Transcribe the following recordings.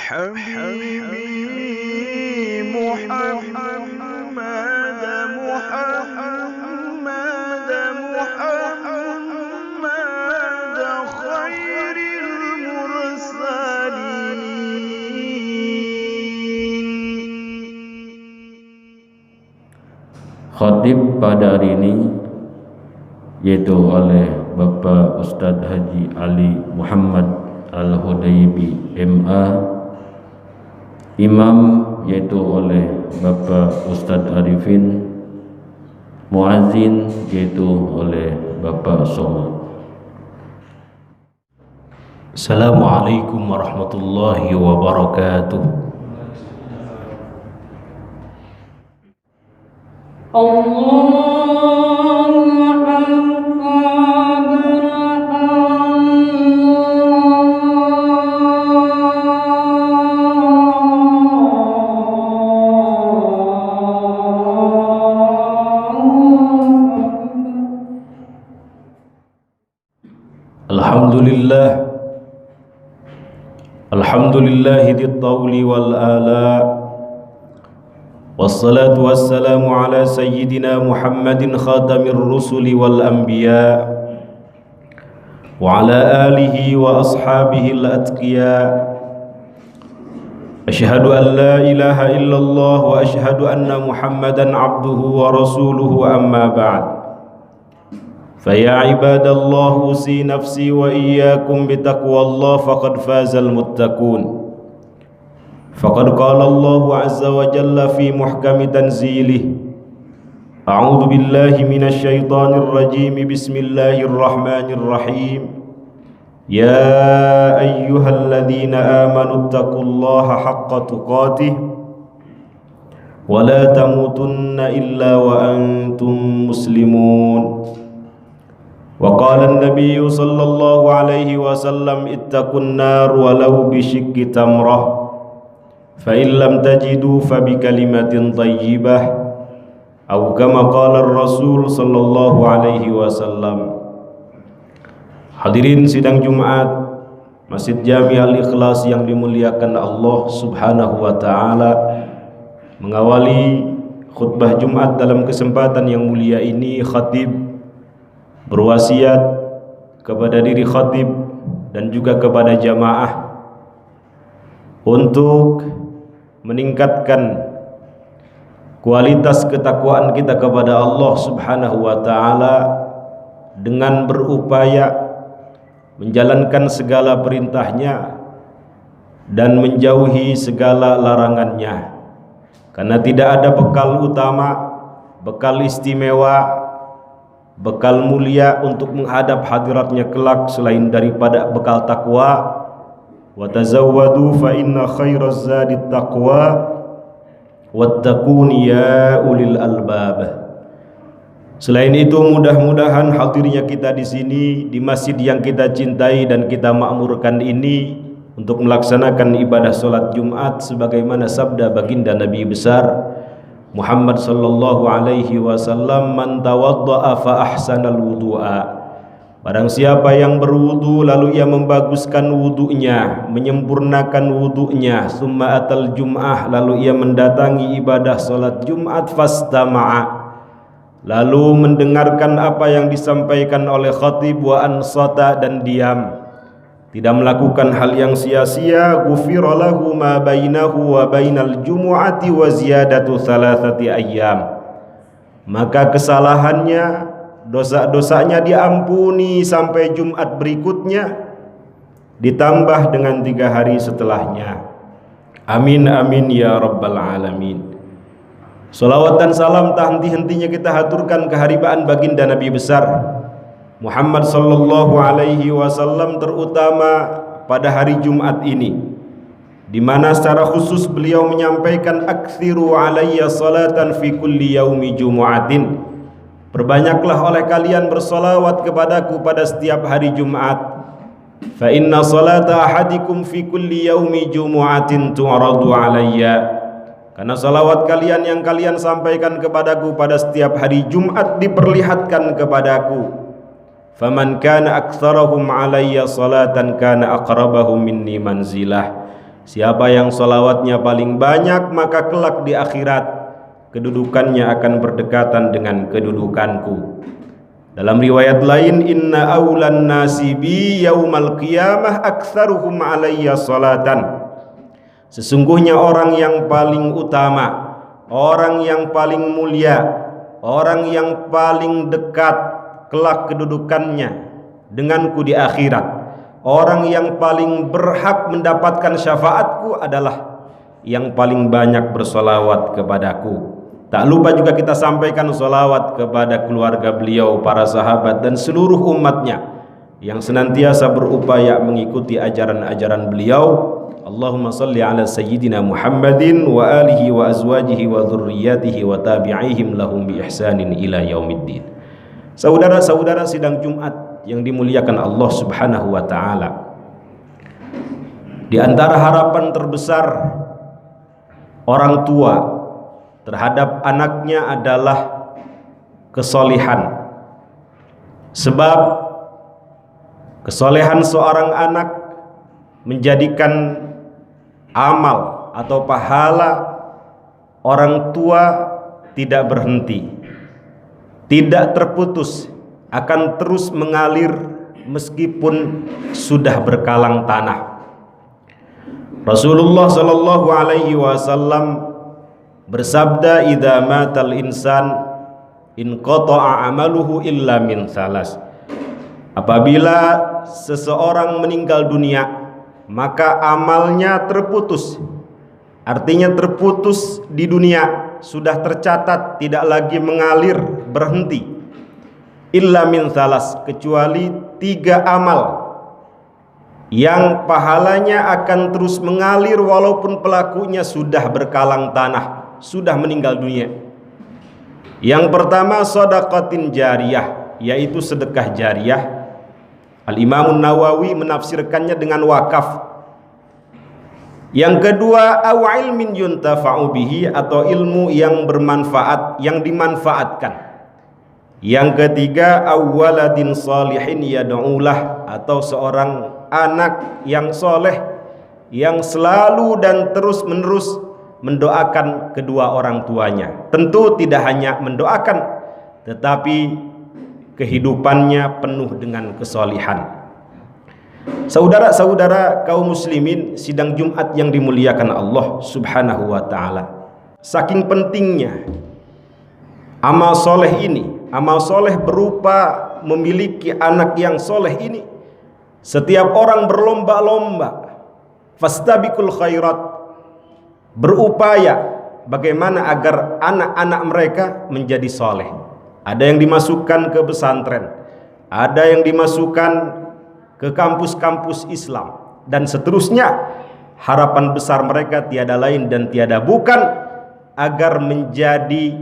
حبيبي محمد محمد محمد خير المرسلين. Khatib pada hari ini yaitu oleh Bapak Ustadz Haji Ali Muhammad Al-Hudaybi MA. Imam yaitu oleh Bapak Ustadz Arifin. Muazzin yaitu oleh Bapak Somad. Assalamualaikum warahmatullahi wabarakatuh. Alhamdulillah dzil tawli wal ala. Wassalatu wassalamu ala sayyidina Muhammadin khatamir rusuli wal anbiya wa ala alihi wa ashabihi al-atqiya. Ashhadu an la ilaha illallah wa ashhadu anna Muhammadan abduhu wa rasuluhu, amma ba'd. Faya ibadallah, usi nafsi wa iyyakum bitaqwallah faqad fazal muttaqun. Faqad qala Allah azza wa jalla fi muhkami tanzilih. A'udzu billahi minasy syaithanir rajim. Bismillahirrahmanirrahim. Ya ayyuhalladzina amanu taqullaha haqqa tuqatih wa la tamutunna illa wa antum muslimun. Wa qala an-nabiy sallallahu alaihi wasallam ittaqun nar walau bisyikki tamrah. Fa in lam tajidu fa bi kalimatin thayyibah aw kama qala ar-rasul sallallahu alaihi wasallam. Hadirin sidang Jumat Masjid Jami Al-Ikhlas yang dimuliakan Allah Subhanahu wa taala, mengawali khutbah Jumat dalam kesempatan yang mulia ini, khatib berwasiat kepada diri khatib dan juga kepada jamaah untuk meningkatkan kualitas ketakwaan kita kepada Allah Subhanahu wa taala dengan berupaya menjalankan segala perintahnya dan menjauhi segala larangannya. Karena tidak ada bekal utama, bekal istimewa, bekal mulia untuk menghadap hadiratnya kelak selain daripada bekal takwa. Wa tazawwadu fa inna khairaz zadi taqwa wattaquni ya ulil albab. Selain itu, mudah-mudahan hadirnya kita di sini di masjid yang kita cintai dan kita makmurkan ini untuk melaksanakan ibadah salat Jumat sebagaimana sabda baginda Nabi besar Muhammad sallallahu alaihi wasallam, man tawadda'a fa ahsanal wudu'a. Barang siapa yang berwudu lalu ia membaguskan wudunya, menyempurnakan wudunya, summa atal jum'ah, lalu ia mendatangi ibadah salat Jumat, fastama'a, lalu mendengarkan apa yang disampaikan oleh khatib, wa ansata, dan diam, tidak melakukan hal yang sia-sia, ghufira lahu ma bainahu wa bainal jumu'ati wa ziyadatu thalathati ayyam, maka kesalahannya, dosa-dosanya diampuni sampai Jumat berikutnya, ditambah dengan 3 hari setelahnya. Amin amin ya rabbal alamin. Salawat dan salam tak henti-hentinya kita haturkan keharibaan baginda Nabi besar Muhammad sallallahu alaihi wasallam, terutama pada hari Jumat ini, di mana secara khusus beliau menyampaikan aktsiru alayya salatan fi kulli yaumi jumu'atin. Perbanyaklah oleh kalian bersolawat kepadaku pada setiap hari Jumat. Fa inna salata ahadikum fi kulli yaumi jumu'atin tu'radu alayya. Karena salawat kalian yang kalian sampaikan kepadaku pada setiap hari Jumat diperlihatkan kepadaku. Faman kana aktsarahum alayya salatan kana aqrabahum minni manzilah. Siapa yang sholawatnya paling banyak, maka kelak di akhirat kedudukannya akan berdekatan dengan kedudukanku. Dalam riwayat lain, inna awlan nasi bi yaumal qiyamah aktsaruhum alayya salatan. Sesungguhnya orang yang paling utama, orang yang paling mulia, orang yang paling dekat kelak kedudukannya denganku di akhirat, orang yang paling berhak mendapatkan syafaatku adalah yang paling banyak bersolawat kepadaku. Tak lupa juga kita sampaikan solawat kepada keluarga beliau, para sahabat dan seluruh umatnya yang senantiasa berupaya mengikuti ajaran-ajaran beliau. Allahumma salli ala sayyidina Muhammadin wa alihi wa azwajihi wa dhurriyyatihi wa tabi'ihim lahum bi ihsanin ila yaumiddin. Saudara-saudara sidang Jumat yang dimuliakan Allah Subhanahu wa taala, di antara harapan terbesar orang tua terhadap anaknya adalah kesolehan. Sebab kesolehan seorang anak menjadikan amal atau pahala orang tua tidak berhenti, tidak terputus, akan terus mengalir meskipun sudah berkalang tanah. Rasulullah sallallahu alaihi wasallam bersabda, idza matal insan inqata'a amaluhu illa min salas. Apabila seseorang meninggal dunia, maka amalnya terputus. Artinya terputus di dunia, sudah tercatat, tidak lagi mengalir, berhenti. Illa min salas, kecuali 3 amal yang pahalanya akan terus mengalir walaupun pelakunya sudah berkalang tanah, sudah meninggal dunia. Yang pertama, shadaqatin jariyah, yaitu sedekah jariyah. Al-Imam Nawawi menafsirkannya dengan wakaf. Yang kedua, aw ilmin yuntafa'u bihi, atau ilmu yang bermanfaat, yang dimanfaatkan. Yang ketiga, awwaladin salihin yad'ulah, atau seorang anak yang soleh yang selalu dan terus menerus mendoakan kedua orang tuanya. Tentu tidak hanya mendoakan, tetapi kehidupannya penuh dengan kesolihan. Saudara-saudara kaum muslimin sidang Jumat yang dimuliakan Allah Subhanahu wa ta'ala, saking pentingnya amal soleh ini, amal soleh berupa memiliki anak yang soleh ini, setiap orang berlomba-lomba, fastabiqul khairat, berupaya bagaimana agar anak-anak mereka menjadi soleh. Ada yang dimasukkan ke pesantren, ada yang dimasukkan ke kampus-kampus Islam, dan seterusnya. Harapan besar mereka tiada lain dan tiada bukan agar menjadi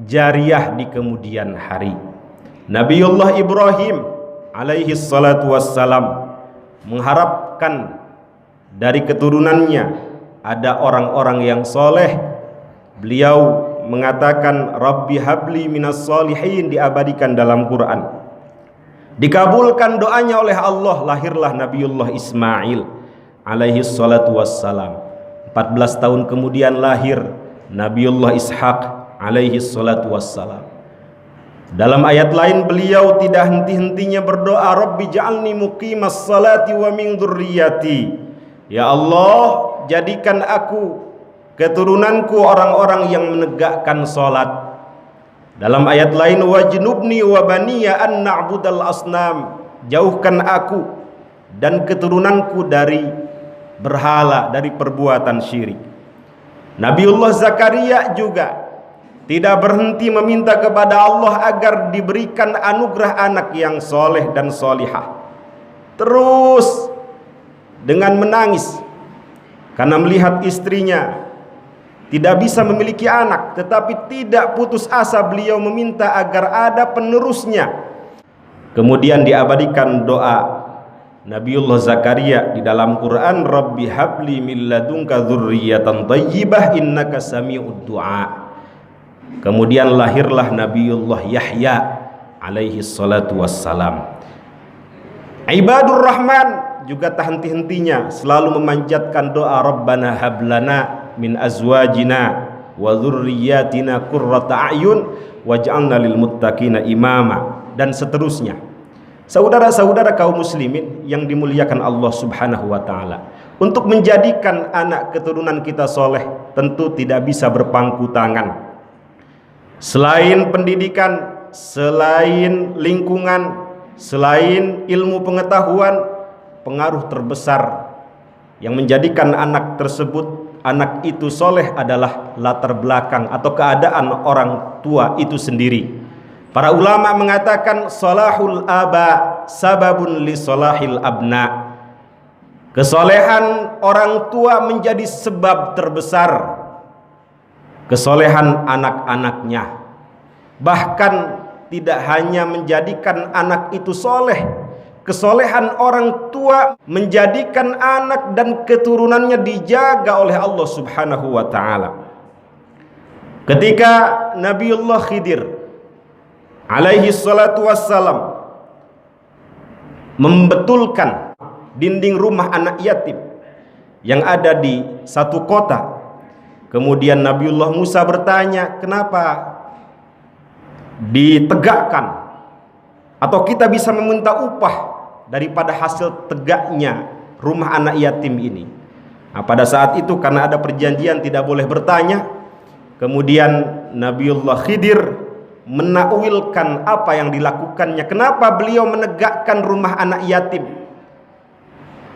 jariyah di kemudian hari. Nabiullah Ibrahim alaihi salatu wassalam mengharapkan dari keturunannya ada orang-orang yang soleh. Beliau mengatakan, Rabbi habli minas solihin, diabadikan dalam Quran. Dikabulkan doanya oleh Allah, lahirlah Nabiullah Ismail alaihi salatu wassalam. 14 tahun kemudian lahir Nabiullah Ishaq alaihi salatu wassalam. Dalam ayat lain beliau tidak henti-hentinya berdoa, Rabbi ja'alni muqimas salati wa min dzurriyyati. Ya Allah, jadikan aku, keturunanku orang-orang yang menegakkan salat. Dalam ayat lain, wajnubni wa baniya an na'budal asnam, jauhkan aku dan keturunanku dari berhala, dari perbuatan syirik. Nabiullah Zakaria juga tidak berhenti meminta kepada Allah agar diberikan anugerah anak yang soleh dan solihah. Terus dengan menangis karena melihat istrinya tidak bisa memiliki anak, tetapi tidak putus asa beliau meminta agar ada penerusnya. Kemudian diabadikan doa Nabiullah Zakaria di dalam Quran, Rabbi habli min ladunka dzurriyyatan thayyibah innaka sami'ud du'a. Kemudian lahirlah Nabiullah Yahya alaihi salatu wassalam. Ibadur Rahman juga tak henti-hentinya selalu memanjatkan doa Rabbana hablana min azwajina wa dzurriyyatina qurrata a'yun waj'alna lil muttaqina imama, dan seterusnya. Saudara-saudara kaum muslimin yang dimuliakan Allah Subhanahu wa taala, untuk menjadikan anak keturunan kita soleh tentu tidak bisa berpangku tangan. Selain pendidikan, selain lingkungan, selain ilmu pengetahuan, pengaruh terbesar yang menjadikan anak tersebut, anak itu soleh adalah latar belakang atau keadaan orang tua itu sendiri. Para ulama mengatakan salahul aba sababun li salahil abna. Kesolehan orang tua menjadi sebab terbesar kesolehan anak-anaknya. Bahkan tidak hanya menjadikan anak itu soleh, kesolehan orang tua menjadikan anak dan keturunannya dijaga oleh Allah Subhanahu wa ta'ala. Ketika Nabiullah Khidir alaihi salatu wassalam membetulkan dinding rumah anak yatim yang ada di satu kota, kemudian Nabiullah Musa bertanya, kenapa ditegakkan atau kita bisa meminta upah daripada hasil tegaknya rumah anak yatim ini? Nah, pada saat itu karena ada perjanjian tidak boleh bertanya, kemudian Nabiullah Khidir menakwilkan apa yang dilakukannya, kenapa beliau menegakkan rumah anak yatim.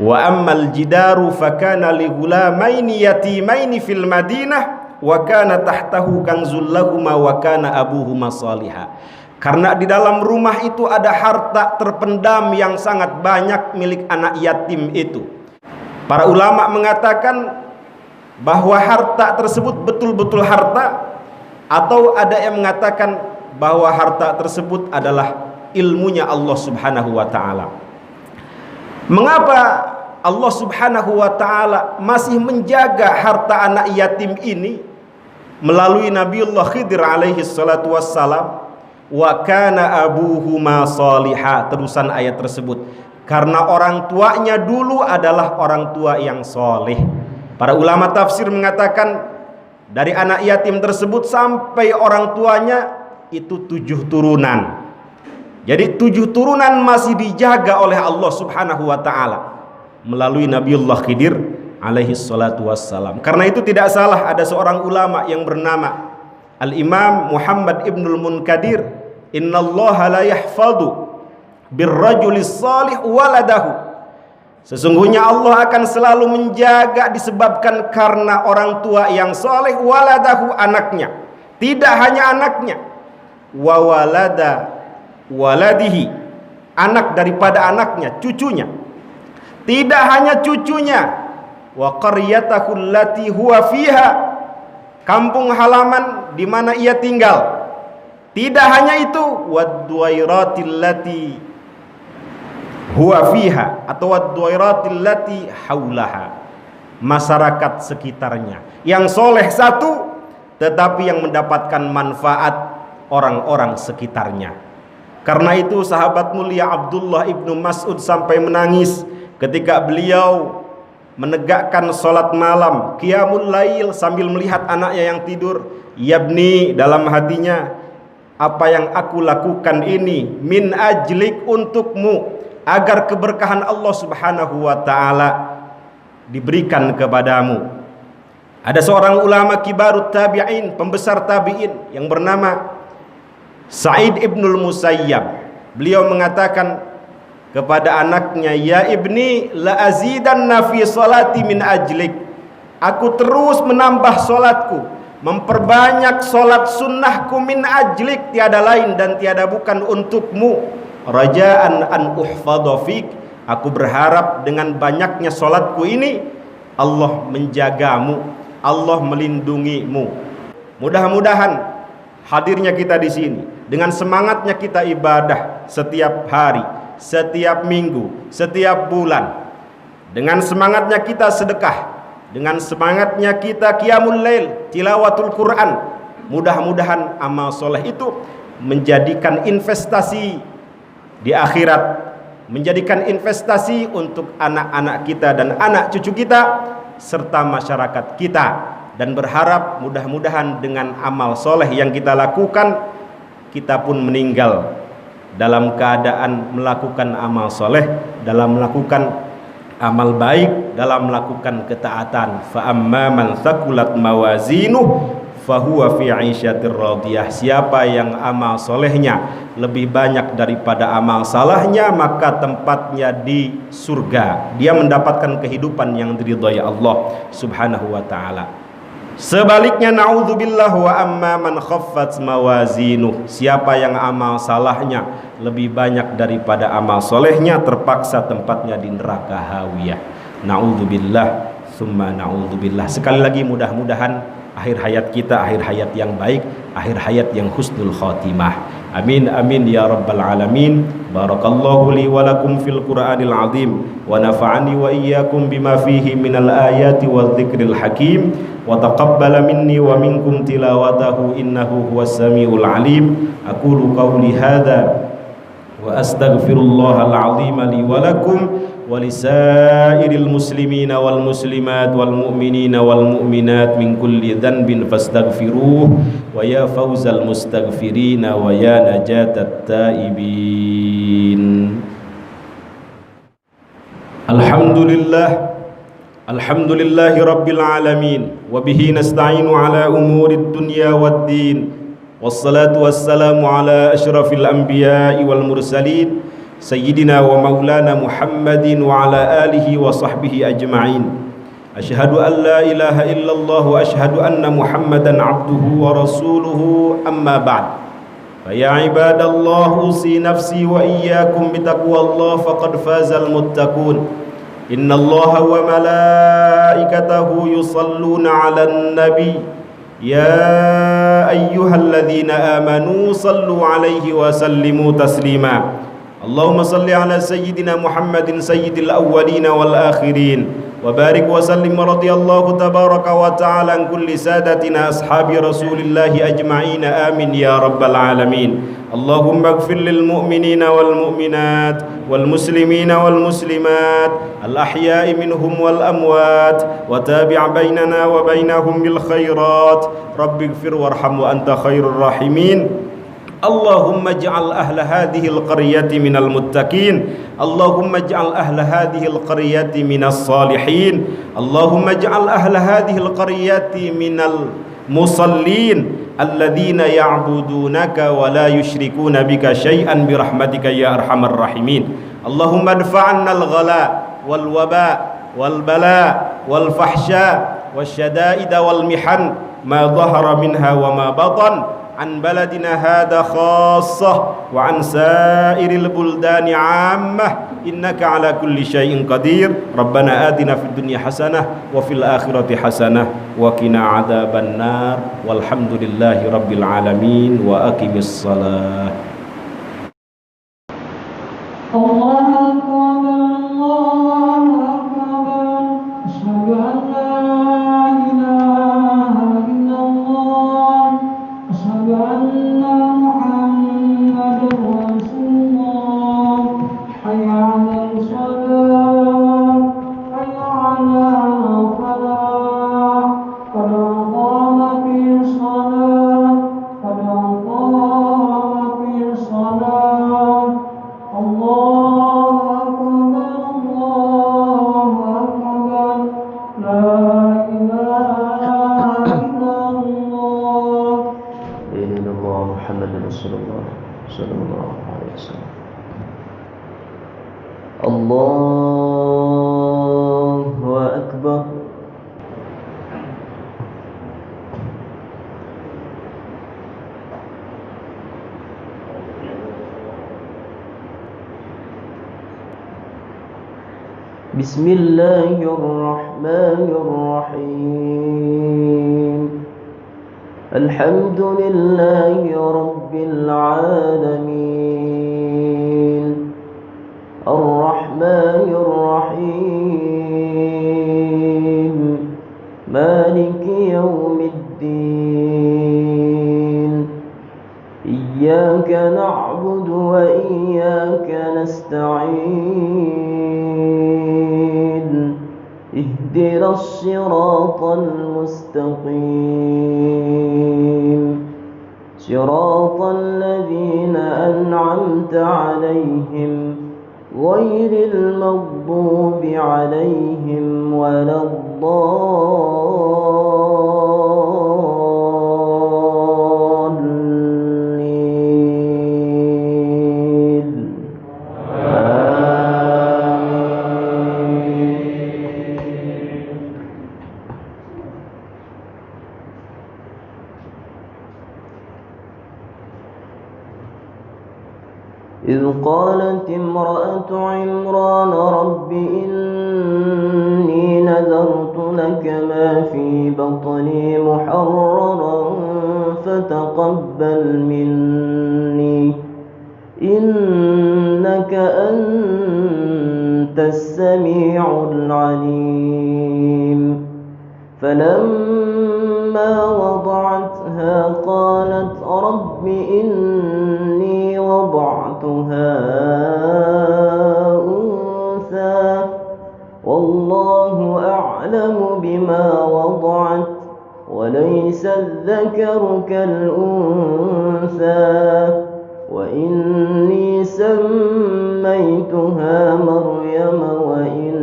Wa ammal jidaru fakana li ghulamaini yatimaini fil Madinah wa kana tahtahu kanzul lahuma wa kana abuhuma salihah. Karena di dalam rumah itu ada harta terpendam yang sangat banyak milik anak yatim itu. Para ulama mengatakan bahwa harta tersebut betul-betul harta, atau ada yang mengatakan bahwa harta tersebut adalah ilmunya Allah Subhanahu wa ta'ala. Mengapa Allah Subhanahu wa ta'ala masih menjaga harta anak yatim ini melalui Nabiullah Khidir alaihi salatu wassalam? Wa kana abuhuma salihah, terusan ayat tersebut, karena orang tuanya dulu adalah orang tua yang soleh. Para ulama tafsir mengatakan dari anak yatim tersebut sampai orang tuanya itu 7 turunan. Jadi 7 turunan masih dijaga oleh Allah Subhanahu wa ta'ala melalui Nabiullah Khidir alaihi salatu wassalam. Karena itu tidak salah ada seorang ulama yang bernama Al-Imam Muhammad Ibnul Munkadir, innallaha la yahfadu birrajulis salih waladahu. Sesungguhnya Allah akan selalu menjaga disebabkan karena orang tua yang saleh, waladahu, anaknya. Tidak hanya anaknya, wa walada waladihi, anak daripada anaknya, cucunya. Tidak hanya cucunya, wa qaryatahu allati huwa fiha, kampung halaman di mana ia tinggal. Tidak hanya itu, wad-duwairatil lati huwa fiha, atau wad-duwairatil lati haulaha, masyarakat sekitarnya. Yang soleh satu, tetapi yang mendapatkan manfaat orang-orang sekitarnya. Karena itu sahabat mulia Abdullah ibnu Mas'ud sampai menangis ketika beliau menegakkan sholat malam, qiyamul lail, sambil melihat anaknya yang tidur. Yabni, dalam hatinya, apa yang aku lakukan ini min ajlik, untukmu, agar keberkahan Allah Subhanahu wa ta'ala diberikan kepadamu. Ada seorang ulama kibarut tabi'in, pembesar tabi'in yang bernama Sa'id ibnul Musayyab. Beliau mengatakan kepada anaknya, ya ibni la azidanna fi salati min ajlik, aku terus menambah solatku, memperbanyak solat sunnahku min ajlik, tiada lain dan tiada bukan untukmu. Rajaan an uhfadha fik, aku berharap dengan banyaknya solatku ini Allah menjagamu, Allah melindungimu. Mudah-mudahan hadirnya kita di sini, dengan semangatnya kita ibadah setiap hari, setiap minggu, setiap bulan, dengan semangatnya kita sedekah, dengan semangatnya kita qiyamul lail, tilawatul Quran, mudah-mudahan amal soleh itu menjadikan investasi di akhirat menjadikan investasi untuk anak-anak kita dan anak cucu kita serta masyarakat kita, dan berharap mudah-mudahan dengan amal soleh yang kita lakukan, kita pun meninggal dalam keadaan melakukan amal soleh, dalam melakukan amal baik, dalam melakukan ketaatan. Fa amma man thaqulat mawazinuh fahuwa fi 'isyatir radiyah. Siapa yang amal solehnya lebih banyak daripada amal salahnya, maka tempatnya di surga. Dia mendapatkan kehidupan yang diridhai Allah Subhanahu wa taala. Sebaliknya, naudzubillah, wa amma man khaffat mawazinuh. Siapa yang amal salahnya lebih banyak daripada amal solehnya, terpaksa tempatnya di neraka hawiyah. Naudzubillah, summa naudzubillah. Sekali lagi, mudah-mudahan akhir hayat kita akhir hayat yang baik, akhir hayat yang husnul khatimah. Amin amin ya rabbal alamin. Barakallahu li wa lakum fil Qur'anil azim wa nafa'ani wa iyyakum bima fihi minal ayati wadh-dhikril hakim wa taqabbala minni wa minkum tilawatahu innahu huwas samiul alim. Aqulu qawli hadza wa astaghfirullahal azim li wa lakum walisairil muslimina wal muslimat wal mu'minina wal mu'minat min kulli dhanbin fastaghfiruh wa ya fawzal mustaghfirina wa ya najatat taibin. Alhamdulillahi rabbil alamin wa bihi nasta'inu ala umurid dunya waddin, wassalatu wassalamu ala asyrafil anbiya'i wal mursalin Sayyidina wa maulana Muhammadin wa ala alihi wa sahbihi ajma'in. Asyhadu an la ilaha illallah wa asyhadu anna Muhammadan abduhu wa rasuluhu, amma ba'd. Fa ya ibadallah, usi nafsi wa iyyakum bitaqwallah faqad fazal muttaqun. Innallaha wa malaikatahu yusalluna 'alan nabi. Ya ayyuhalladzina amanu sallu 'alaihi wa sallimu taslima. Allahumma salli ala sayyidina Muhammadin sayyidil awwalina wal akhirin wa barik wa sallim radiyallahu tabaraka wa ta'ala an kulli sadatina ashabi rasulillahi ajma'ina amin ya rabbal alamin. Allahumma ighfir lil mu'minina wal mu'minat wal muslimina wal muslimat al ahya'i minhum wal amwat wa tabi' bainana wa bainahum bil khairat. Rabbi ighfir warham wa anta khairur rahimin. Allahumma ij'al ahla hadhil qaryati minal muttaqin. Allahumma ij'al ahla hadhil qaryati minas salihin. Allahumma ij'al ahla hadhil qaryati minal musallin alladhina ya'budunaka wa la yushrikuna bika syai'an birahmatika ya arhamar rahimin. Allahumma adfa'annal ghala wal waba wal bala wal fahsya wasyada'ida wal mihan ma dhahara minha wa ma batan an baladina hadha khassah wa an sairil buldani ammah innaka ala kulli syai'in qadir. Rabbana atina fid dunya hasanah wa fil akhirati hasanah wa qina adzaban nar. Walhamdulillahi rabbil alamin wa aqimis shalah. Allahu akbar, Allahu akbar. Asyhadu an la ilaha illallah. Asyhadu anna Muhammadar Rasulullah. Hayya 'alal shalah, hayya 'alal falah. Qad qamatis shalah, qad qamatis shalah. Allahu akbar, Allahu akbar. La ilaha illallah. Inna Muhammadan Rasulullah sallallahu alaihi wasallam. Allahu akbar. Bismillahirrahmanirrahim. Alhamdulillahi rabbil alamin. Ar-Rahmanir Rahim. Maliki yaumiddin. إياك نعبد وإياك نستعين اهدنا الصراط المستقيم صراط الذين أنعمت عليهم غير المغضوب عليهم ولا الضالين إذ قالت امرأة عمران رب إني نذرت لك ما في بطني محررا فتقبل مني إنك أنت السميع العليم فلما وضعتها قالت رب إني وضعتها أنثى والله أعلم بما وضعت وليس الذكر كالأنثى وإني سميتها مريم وإني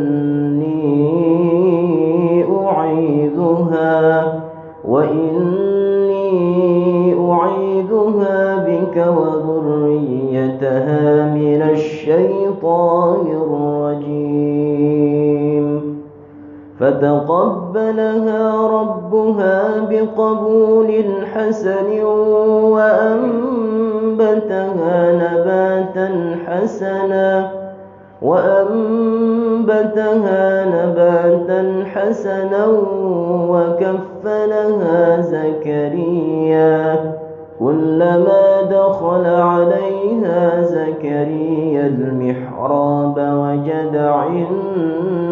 أعيذها بك وذريتها من الشيطان الرجيم فتقبلها ربها بقبول حسن وأنبتها نباتا حسنا وكفلها زكريا كلما دخل عليها زكريا المحراب وجد عندها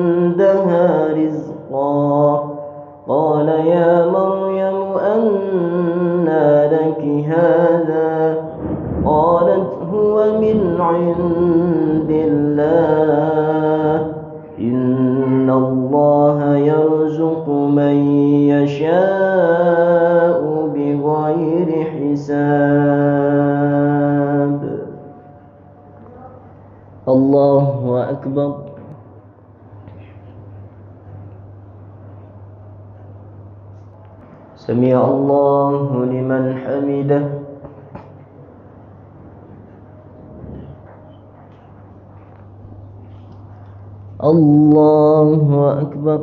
رزقا قال يا مريم أنى لك هذا قالت هو من عند الله إن الله يرزق من يشاء بغير حساب الله أكبر سمع الله لمن حمده الله أكبر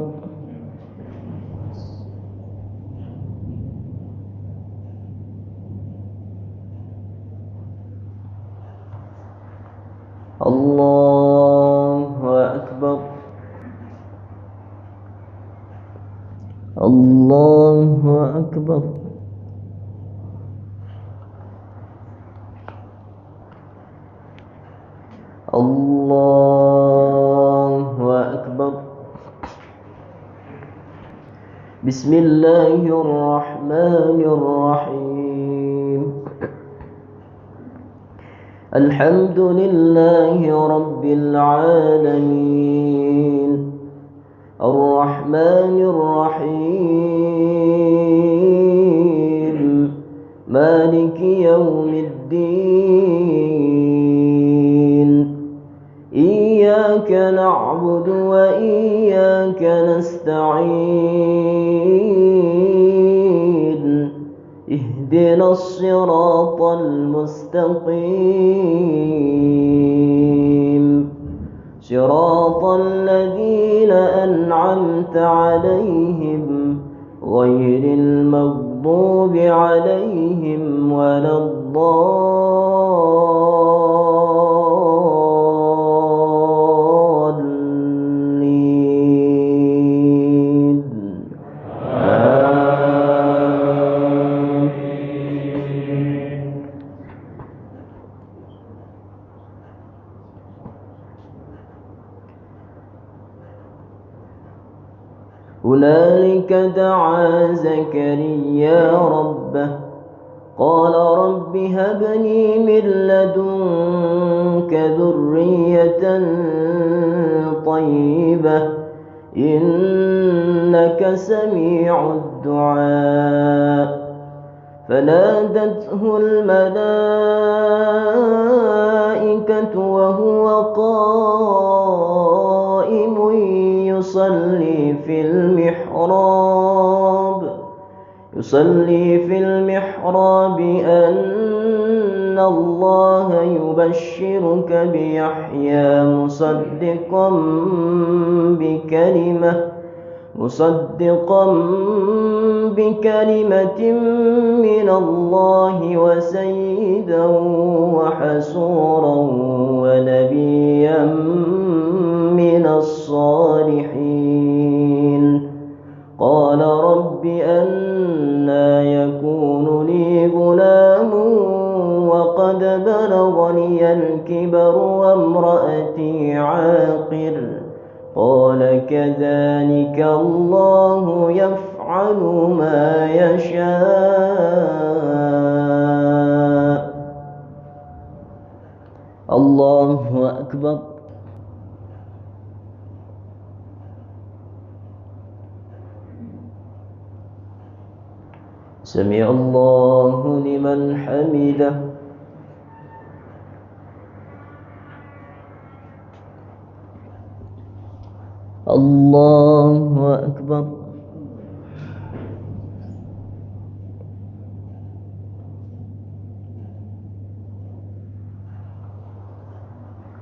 الله أكبر الله أكبر الله أكبر بسم الله الرحمن الرحيم الحمد لله رب العالمين الرحمن الرحيم مالك يوم الدين إياك نعبد وإياك نستعين اهدنا الصراط المستقيم صراط الذين أنعمت عليهم غير المغضوب عليهم ولا الضالين هنالك دعا زكريا ربه قال رب هب لي من لدنك ذرية طيبة إنك سميع الدعاء فنادته الملائكة وهو قائم يصلي في المحراب أن الله يبشرك بيحيى مصدقا بكلمة من الله وسيدا وحسورا ونبيا من الصالحين قال رب أنى يكون لي غلام وقد بلغني الكبر وامرأتي عاقر قال كذلك الله يفعل ما يشاء. الله أكبر. سمع الله لمن حمده. الله أكبر.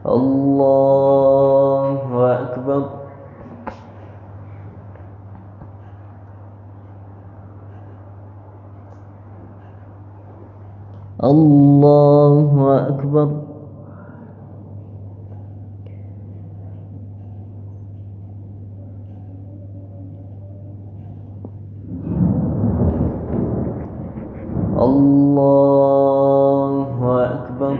الله أكبر. الله أكبر. الله أكبر.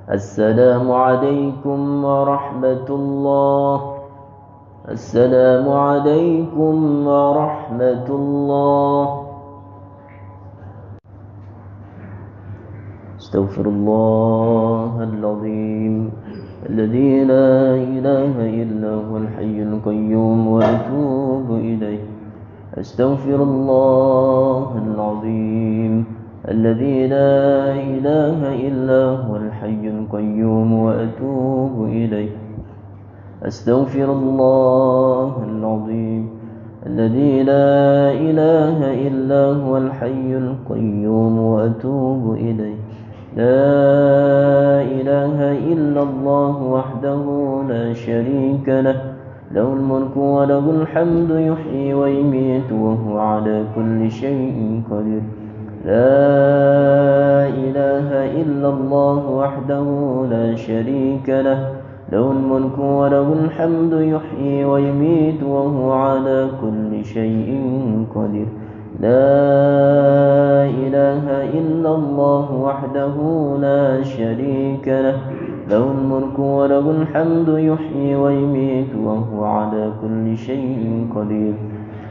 السلام عليكم ورحمة الله. السلام عليكم ورحمة الله. استغفر الله العظيم الذي لا إله إلا هو الحي القيوم وأتوب إليه. استغفر الله العظيم الذي لا إله إلا هو الحي القيوم وأتوب إليه. أستغفر الله العظيم الذي لا إله إلا هو الحي القيوم وأتوب إليه. لا إله إلا الله وحده لا شريك له له الملك وله الحمد يحيي ويميت وهو على كل شيء قدير. لا إله إلا الله وحده لا شريك له له الملك وله الحمد يحيي ويميت وهو على كل شيء قدير. لا إله إلا الله وحده لا شريك له له الملك وله الحمد يحيي ويميت وهو على كل شيء قدير.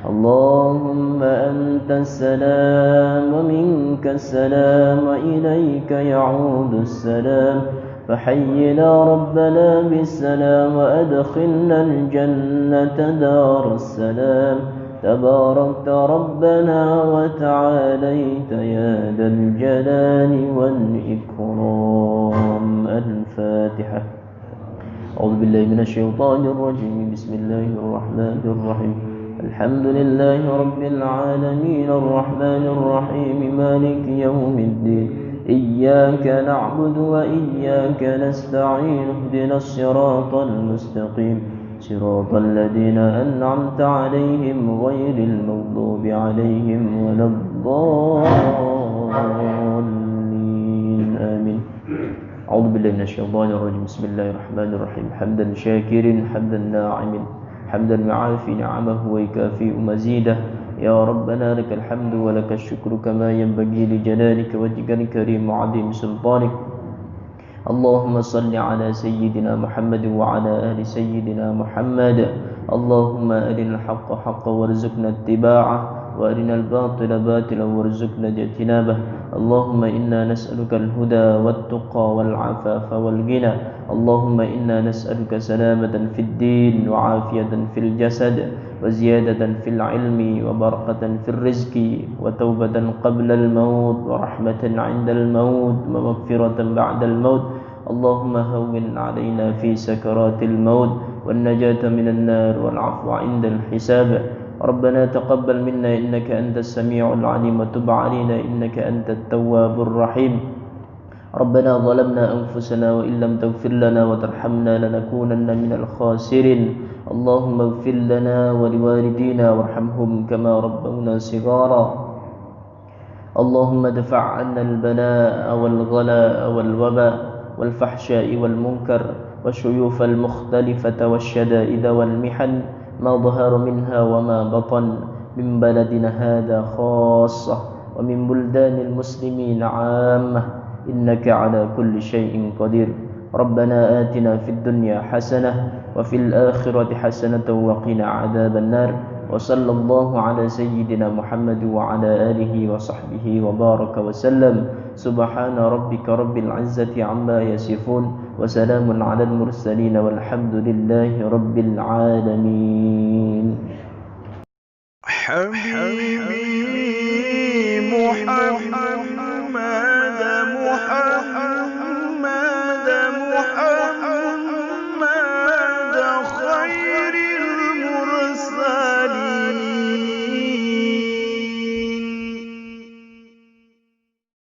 اللهم أنت السلام ومنك السلام وإليك يعود السلام فحينا ربنا بالسلام وأدخلنا الجنة دار السلام. تباركت ربنا وتعاليت يا ذا الجلال والإكرام. الفاتحة. أعوذ بالله من الشيطان الرجيم. بسم الله الرحمن الرحيم. الحمد لله رب العالمين الرحمن الرحيم مالك يوم الدين. إياك إياك نعبد وإياك نستعين اهدنا الصراط المستقيم صراط الذين أنعمت عليهم غير المغضوب عليهم ولا الضالين آمين. أعوذ بالله من الشيطان الرجيم. بسم الله الرحمن الرحيم. حمدا شاكرا حمدا ناعم حمدا يعافي نعمه ويكافئ مزيده. يا ربنا لك الحمد ولك الشكر كما ينبغي لجلالك وجهك الكريم وعظيم سلطانك. اللهم صل على سيدنا محمد وعلى آل سيدنا محمد. اللهم أرنا الحق حقا وارزقنا اتباعه وأرنا الباطل باطلا وارزقنا اجتنابه. اللهم إنا نسألك الهدى والتقى والعفاف والغنى. اللهم إنا نسألك سلامة في الدين وعافية في الجسد وزيادة في العلم وبركة في الرزق وتوبة قبل الموت ورحمة عند الموت ومغفرة بعد الموت. اللهم هون علينا في سكرات الموت والنجاة من النار والعفو عند الحساب. ربنا تقبل منا إنك أنت السميع العليم وتب علينا إنك أنت التواب الرحيم. ربنا ظلمنا أنفسنا وإن لم تغفر لنا وترحمنا لنكونن من الخاسرين. اللهم اغفر لنا ولوالدينا وارحمهم كما ربونا صغارا. اللهم ادفع عنا البلاء والغلاء والوباء والفحشاء والمنكر والشيوف المختلفة والشدائد والمحن ما ظهر منها وما بطن من بلدنا هذا خاصة ومن بلدان المسلمين عامة إنك على كل شيء قدير. ربنا آتنا في الدنيا حسنة وفي الآخرة حسنة وقنا عذاب النار. وصلى الله على سيدنا محمد وعلى آله وصحبه وبارك وسلم. سبحان ربك رب العزة عما يصفون وسلام على المرسلين والحمد لله رب العالمين. حبيبي محمد